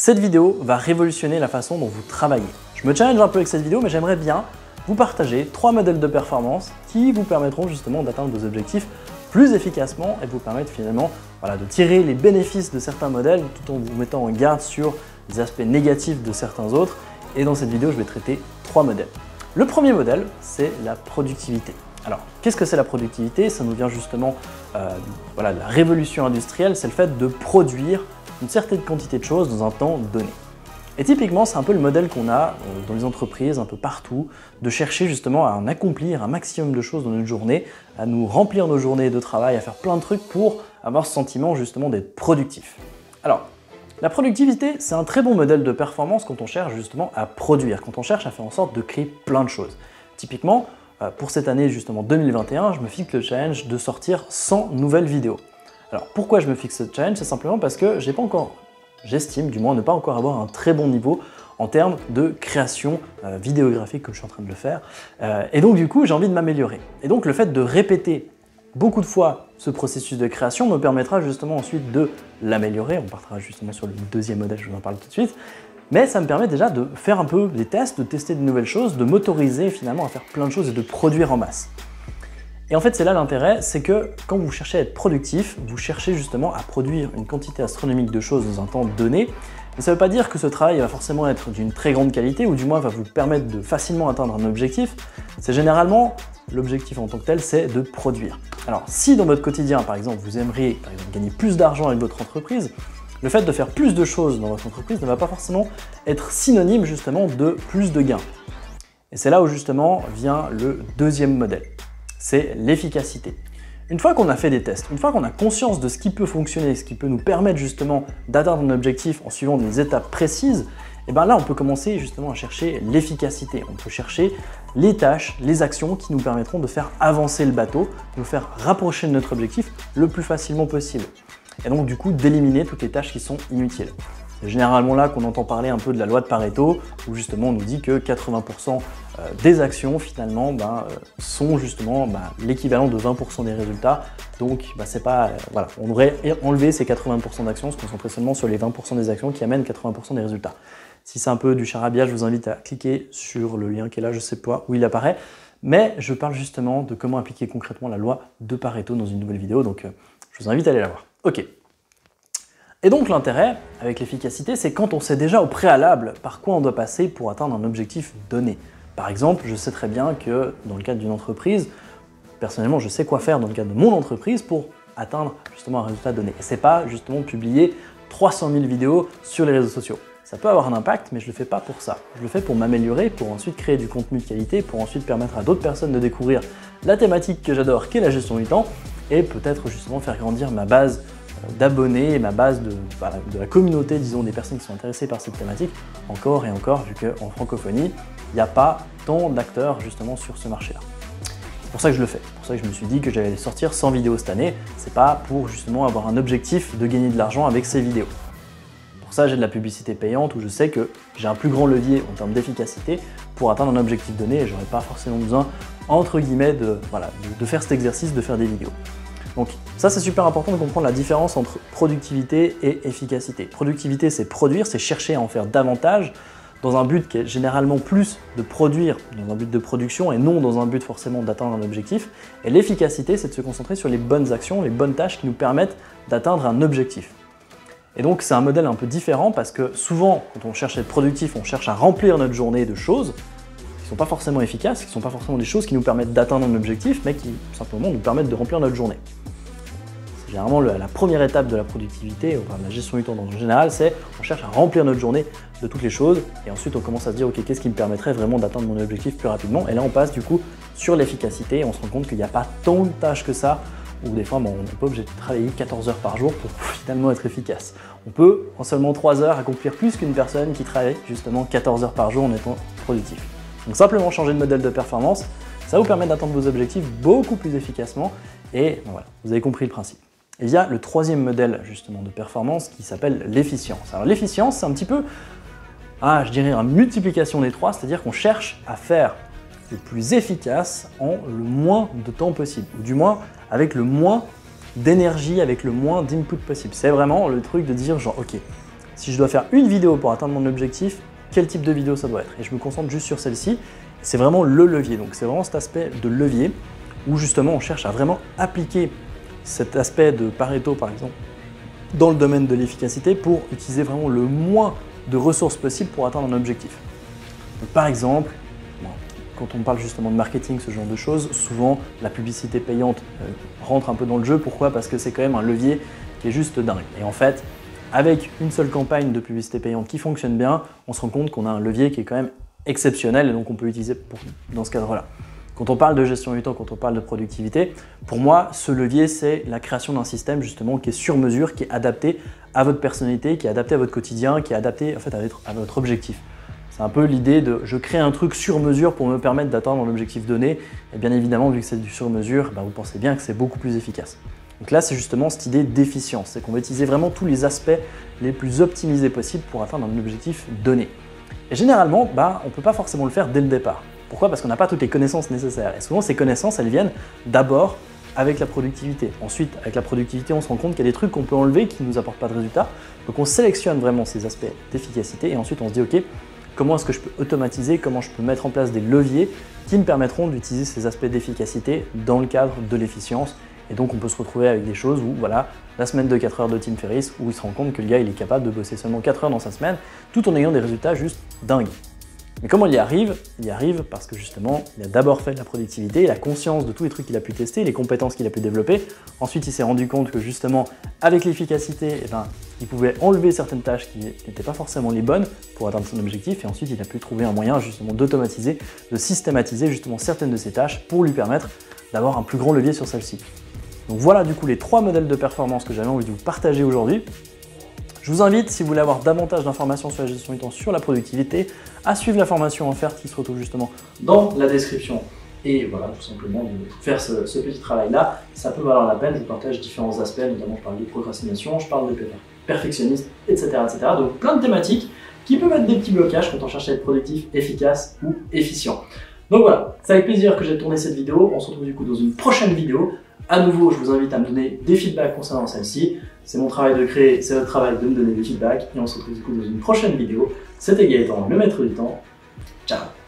Cette vidéo va révolutionner la façon dont vous travaillez. Je me challenge un peu avec cette vidéo, mais j'aimerais bien vous partager 3 modèles de performance qui vous permettront justement d'atteindre vos objectifs plus efficacement et vous permettre finalement de tirer les bénéfices de certains modèles tout en vous mettant en garde sur les aspects négatifs de certains autres. Et dans cette vidéo, je vais traiter 3 modèles. Le premier modèle, c'est la productivité. Alors, qu'est-ce que c'est la productivité? Ça nous vient justement de la révolution industrielle, c'est le fait de produire une certaine quantité de choses dans un temps donné. Et typiquement, c'est un peu le modèle qu'on a dans les entreprises, un peu partout, de chercher justement à en accomplir un maximum de choses dans notre journée, à nous remplir nos journées de travail, à faire plein de trucs pour avoir ce sentiment justement d'être productif. Alors, la productivité, c'est un très bon modèle de performance quand on cherche justement à produire, quand on cherche à faire en sorte de créer plein de choses. Typiquement, pour cette année justement 2021, je me fixe le challenge de sortir 100 nouvelles vidéos. Alors pourquoi je me fixe ce challenge? C'est simplement parce que j'estime du moins ne pas encore avoir un très bon niveau en termes de création vidéographique comme je suis en train de le faire. Et donc du coup, j'ai envie de m'améliorer. Et donc le fait de répéter beaucoup de fois ce processus de création me permettra justement ensuite de l'améliorer. On partira justement sur le deuxième modèle, je vous en parle tout de suite. Mais ça me permet déjà de faire un peu des tests, de tester de nouvelles choses, de m'autoriser finalement à faire plein de choses et de produire en masse. Et en fait, c'est là l'intérêt, c'est que quand vous cherchez à être productif, vous cherchez justement à produire une quantité astronomique de choses dans un temps donné. Mais ça ne veut pas dire que ce travail va forcément être d'une très grande qualité ou du moins va vous permettre de facilement atteindre un objectif. C'est généralement, l'objectif en tant que tel, c'est de produire. Alors, si dans votre quotidien, par exemple, vous aimeriez gagner plus d'argent avec votre entreprise, le fait de faire plus de choses dans votre entreprise ne va pas forcément être synonyme justement de plus de gains. Et c'est là où justement vient le deuxième modèle. C'est l'efficacité. Une fois qu'on a fait des tests, une fois qu'on a conscience de ce qui peut fonctionner, ce qui peut nous permettre justement d'atteindre un objectif en suivant des étapes précises, et bien là on peut commencer justement à chercher l'efficacité. On peut chercher les tâches, les actions qui nous permettront de faire avancer le bateau, de nous faire rapprocher de notre objectif le plus facilement possible. Et donc du coup d'éliminer toutes les tâches qui sont inutiles. C'est généralement là qu'on entend parler un peu de la loi de Pareto, où justement on nous dit que 80% des actions finalement sont justement l'équivalent de 20% des résultats. Donc c'est pas, on devrait enlever ces 80% d'actions, se concentrer seulement sur les 20% des actions qui amènent 80% des résultats. Si c'est un peu du charabia, je vous invite à cliquer sur le lien qui est là, je sais pas où il apparaît. Mais je parle justement de comment appliquer concrètement la loi de Pareto dans une nouvelle vidéo, donc je vous invite à aller la voir. Ok. Et donc l'intérêt avec l'efficacité, c'est quand on sait déjà au préalable par quoi on doit passer pour atteindre un objectif donné. Par exemple, je sais très bien que dans le cadre d'une entreprise, personnellement je sais quoi faire dans le cadre de mon entreprise pour atteindre justement un résultat donné. Et c'est pas justement publier 300 000 vidéos sur les réseaux sociaux. Ça peut avoir un impact, mais je le fais pas pour ça. Je le fais pour m'améliorer, pour ensuite créer du contenu de qualité, pour ensuite permettre à d'autres personnes de découvrir la thématique que j'adore, qui est la gestion du temps, et peut-être justement faire grandir ma base d'abonnés, ma base de la communauté, disons, des personnes qui sont intéressées par cette thématique, encore et encore, vu qu'en francophonie, il n'y a pas tant d'acteurs justement sur ce marché-là. C'est pour ça que je le fais, c'est pour ça que je me suis dit que j'allais sortir 100 vidéos cette année, c'est pas pour justement avoir un objectif de gagner de l'argent avec ces vidéos. Pour ça, j'ai de la publicité payante où je sais que j'ai un plus grand levier en termes d'efficacité pour atteindre un objectif donné et j'aurais pas forcément besoin, entre guillemets, de faire cet exercice, de faire des vidéos. Donc ça, c'est super important de comprendre la différence entre productivité et efficacité. Productivité, c'est produire, c'est chercher à en faire davantage dans un but qui est généralement plus de produire, dans un but de production et non dans un but forcément d'atteindre un objectif. Et l'efficacité, c'est de se concentrer sur les bonnes actions, les bonnes tâches qui nous permettent d'atteindre un objectif. Et donc c'est un modèle un peu différent parce que souvent, quand on cherche à être productif, on cherche à remplir notre journée de choses qui ne sont pas forcément efficaces, qui ne sont pas forcément des choses qui nous permettent d'atteindre un objectif, mais qui simplement nous permettent de remplir notre journée. Généralement, la première étape de la productivité, de la gestion du temps en général, c'est on cherche à remplir notre journée de toutes les choses et ensuite on commence à se dire ok, qu'est-ce qui me permettrait vraiment d'atteindre mon objectif plus rapidement, et là on passe du coup sur l'efficacité et on se rend compte qu'il n'y a pas tant de tâches que ça, ou des fois on n'est pas obligé de travailler 14 heures par jour pour finalement être efficace. On peut en seulement 3 heures accomplir plus qu'une personne qui travaille justement 14 heures par jour en étant productif. Donc simplement changer de modèle de performance, ça vous permet d'atteindre vos objectifs beaucoup plus efficacement et voilà, vous avez compris le principe. Et il y a le troisième modèle justement de performance qui s'appelle l'efficience. Alors l'efficience, c'est un petit peu, je dirais, une multiplication des trois, c'est-à-dire qu'on cherche à faire le plus efficace en le moins de temps possible, ou du moins avec le moins d'énergie, avec le moins d'input possible. C'est vraiment le truc de dire genre ok, si je dois faire une vidéo pour atteindre mon objectif, quel type de vidéo ça doit être? Et je me concentre juste sur celle-ci. C'est vraiment le levier. Donc c'est vraiment cet aspect de levier où justement on cherche à vraiment appliquer cet aspect de Pareto par exemple dans le domaine de l'efficacité pour utiliser vraiment le moins de ressources possible pour atteindre un objectif. Donc, par exemple, quand on parle justement de marketing, ce genre de choses, souvent la publicité payante rentre un peu dans le jeu. Pourquoi? Parce que c'est quand même un levier qui est juste dingue. Et en fait, avec une seule campagne de publicité payante qui fonctionne bien, on se rend compte qu'on a un levier qui est quand même exceptionnel et donc on peut l'utiliser dans ce cadre-là. Quand on parle de gestion du temps, quand on parle de productivité, pour moi, ce levier, c'est la création d'un système justement qui est sur mesure, qui est adapté à votre personnalité, qui est adapté à votre quotidien, qui est adapté en fait à votre objectif. C'est un peu l'idée de je crée un truc sur mesure pour me permettre d'atteindre mon objectif donné. Et bien évidemment, vu que c'est du sur mesure, vous pensez bien que c'est beaucoup plus efficace. Donc là, c'est justement cette idée d'efficience. C'est qu'on va utiliser vraiment tous les aspects les plus optimisés possibles pour atteindre un objectif donné. Et généralement, on ne peut pas forcément le faire dès le départ. Pourquoi? Parce qu'on n'a pas toutes les connaissances nécessaires. Et souvent, ces connaissances, elles viennent d'abord avec la productivité. Ensuite, avec la productivité, on se rend compte qu'il y a des trucs qu'on peut enlever qui ne nous apportent pas de résultats. Donc on sélectionne vraiment ces aspects d'efficacité et ensuite on se dit, ok, comment est-ce que je peux automatiser, comment je peux mettre en place des leviers qui me permettront d'utiliser ces aspects d'efficacité dans le cadre de l'efficience. Et donc on peut se retrouver avec des choses où, voilà, la semaine de 4 heures de Tim Ferriss, où il se rend compte que le gars il est capable de bosser seulement 4 heures dans sa semaine, tout en ayant des résultats juste dingues. Mais comment il y arrive? Il y arrive parce que justement, il a d'abord fait de la productivité, il a conscience de tous les trucs qu'il a pu tester, les compétences qu'il a pu développer. Ensuite, il s'est rendu compte que justement, avec l'efficacité, il pouvait enlever certaines tâches qui n'étaient pas forcément les bonnes pour atteindre son objectif. Et ensuite, il a pu trouver un moyen justement d'automatiser, de systématiser justement certaines de ces tâches pour lui permettre d'avoir un plus grand levier sur celle-ci. Donc voilà du coup les 3 modèles de performance que j'avais envie de vous partager aujourd'hui. Je vous invite, si vous voulez avoir davantage d'informations sur la gestion du temps, sur la productivité, à suivre la formation offerte qui se retrouve justement dans la description. Et voilà, tout simplement, de faire ce petit travail-là, ça peut valoir la peine. Je vous partage différents aspects, notamment je parle de procrastination, je parle de perfectionniste, etc., etc. Donc plein de thématiques qui peuvent être des petits blocages quand on cherche à être productif, efficace ou efficient. Donc voilà, c'est avec plaisir que j'ai tourné cette vidéo. On se retrouve du coup dans une prochaine vidéo. À nouveau, je vous invite à me donner des feedbacks concernant celle-ci. C'est mon travail de créer, c'est votre travail de me donner des feedbacks. Et on se retrouve du coup dans une prochaine vidéo. C'était Gaëtan, le maître du temps. Ciao!